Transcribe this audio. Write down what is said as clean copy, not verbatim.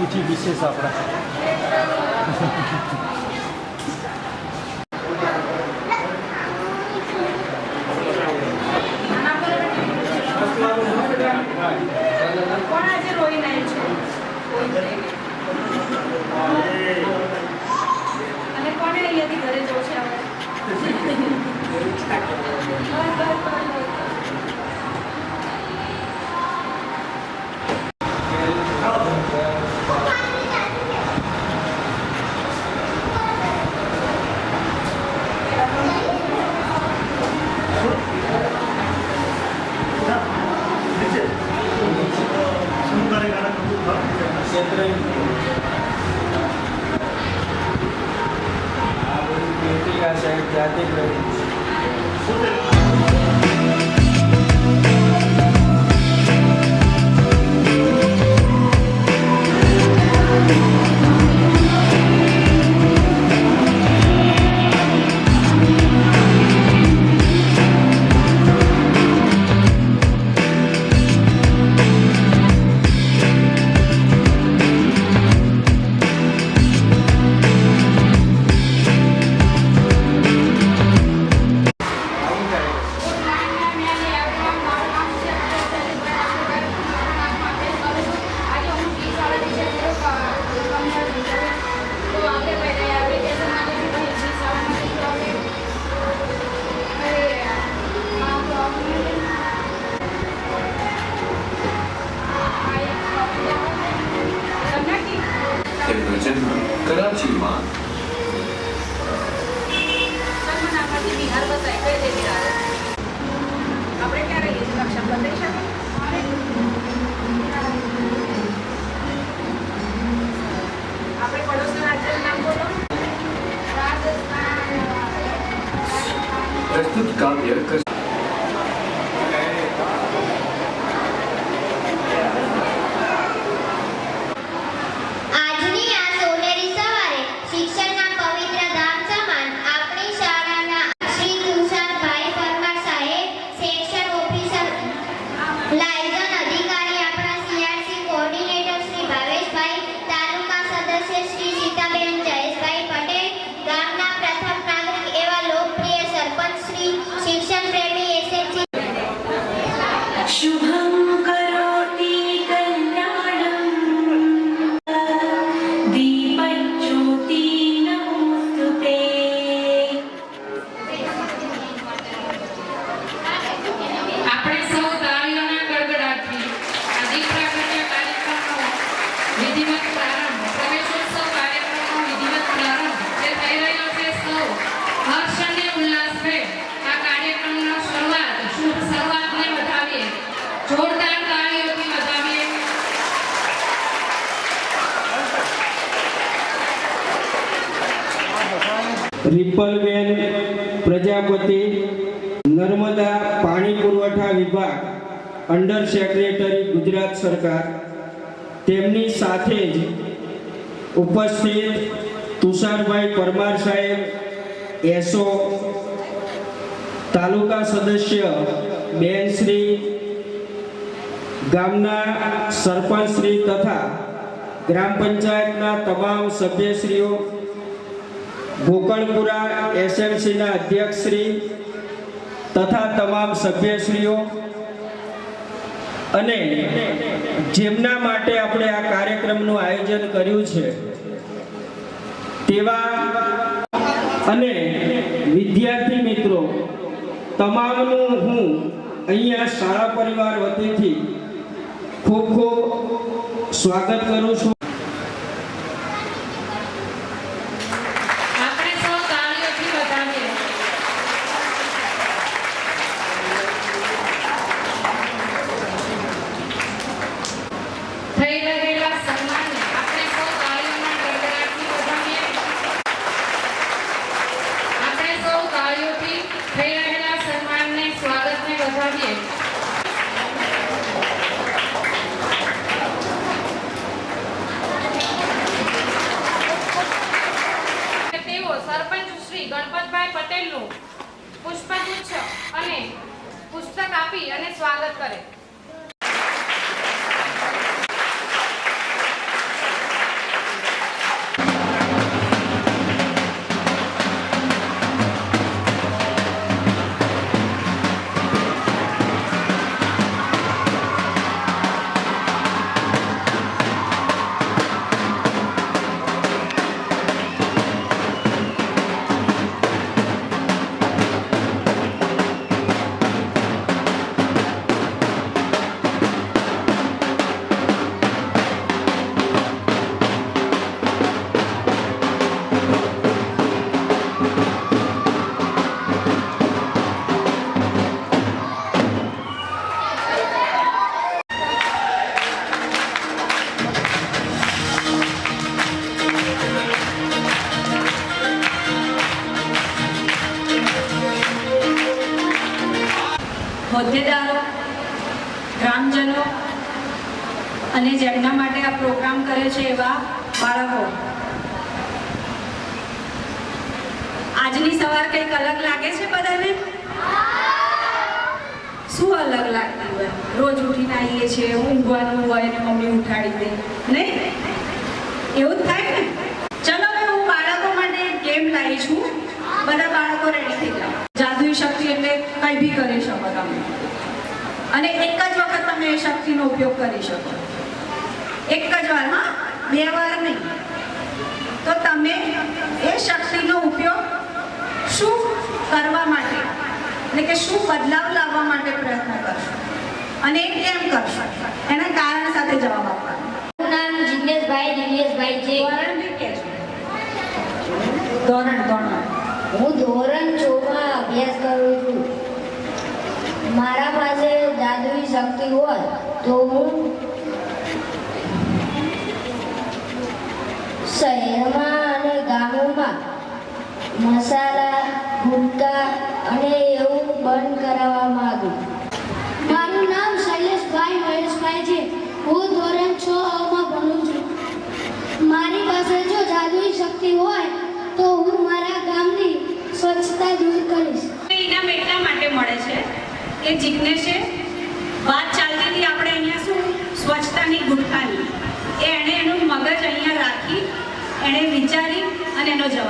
અતિથિ વિશેષ આપણા કોણ આજે રોઈ નહીં છે અને કોને અહીંયાથી ઘરે જવું છે હવે कराचीમાં બિહાર બતાય કઈ દે બિહાર આપણે ક્યાં રહીએ છીએ લક્ષણ બતાવી શકે આપણે પડોશના રાજ્યનું નામ બોલો રાજસ્થાન प्रस्तुत काव्य रिपलबेन प्रजापति नर्मदा पाणी पुरवठा विभाग अंडर सेक्रेटरी गुजरात सरकार તેમની સાથે જ ઉપસ્થિત તુષારભાઈ પરમાર સાહેબ એસો તાલુકા સદસ્ય બેનશ્રી ગામના સરપંચશ્રી તથા ગ્રામ પંચાયતના તમામ સભ્યશ્રીઓ ગોકળપુરા એસએમસીના અધ્યક્ષશ્રી તથા તમામ સભ્યશ્રીઓ અને જેમના માટે આપણે આ કાર્યક્રમનું આયોજન કર્યું છે તેવા અને વિદ્યાર્થી મિત્રો તમામનું હું અહીંયા શાળા પરિવાર વતીથી ખૂબ ખૂબ સ્વાગત કરું છું. ગણપતભાઈ પટેલનું પુષ્પગુચ્છ અને પુસ્તક આપી અને સ્વાગત કરે. હોદ્દેદારો, ગ્રામજનો અને જેમના માટે આ પ્રોગ્રામ કરે છે એવા બાળકો, આજની સવાર કંઈક અલગ લાગે છે બધાને? શું અલગ લાગતું હોય? રોજ ઉઠીને આવીએ છીએ, ઊંઘવાનું હોય ને મમ્મી ઉઠાડી દે, નહીં? એવું જ થાય ને? ચલો હવે હું બાળકો માટે એક ગેમ લાવી છું. બધા બાળકો રેડી થઈ જાઓ. જાદુઈ શક્તિ એટલે કંઈ બી કરી શકો તમે, અને એક જ વખત તમે એ શક્તિનો ઉપયોગ કરી શકો. એક જ વાર, હા, 2 વાર નહીં. તો તમે એ શક્તિનો ઉપયોગ શું કરવા માટે, એટલે કે શું બદલાવ લાવવા માટે પ્રયત્ન કરશો અને એ કેમ કરશો એના કારણ સાથે જવાબ આપવાનો. મારું નામ જિગ્નેશભાઈ દિનેશભાઈ છે. ધોરણ બી કહેજો. ધોરણ હું ધોરણ 6 માં અભ્યાસ કરું છું. મારા પાસે જાદુઈ શક્તિ હોય તો હું શહેરમાં અને ગામોમાં મસાલા, ગુટકા અને એવું બંધ કરાવવા માંગુ. મારું નામ શૈલેષભાઈ મહેશભાઈ છે. હું ધોરણ 6 માં ભણું છું. મારી પાસે જો જાદુઈ શક્તિ હોય તો હું મારા ગામની સ્વચ્છતા દૂર કરીશ. ઇનામ એટલા માટે મળે છે કે જિજ્ઞેશે વાત ચાલતી હતી આપણે અહીંયા શું સ્વચ્છતાની ગુટખાની, એણે એનું મગજ અહીંયા રાખી એણે વિચારી અને એનો જવાબ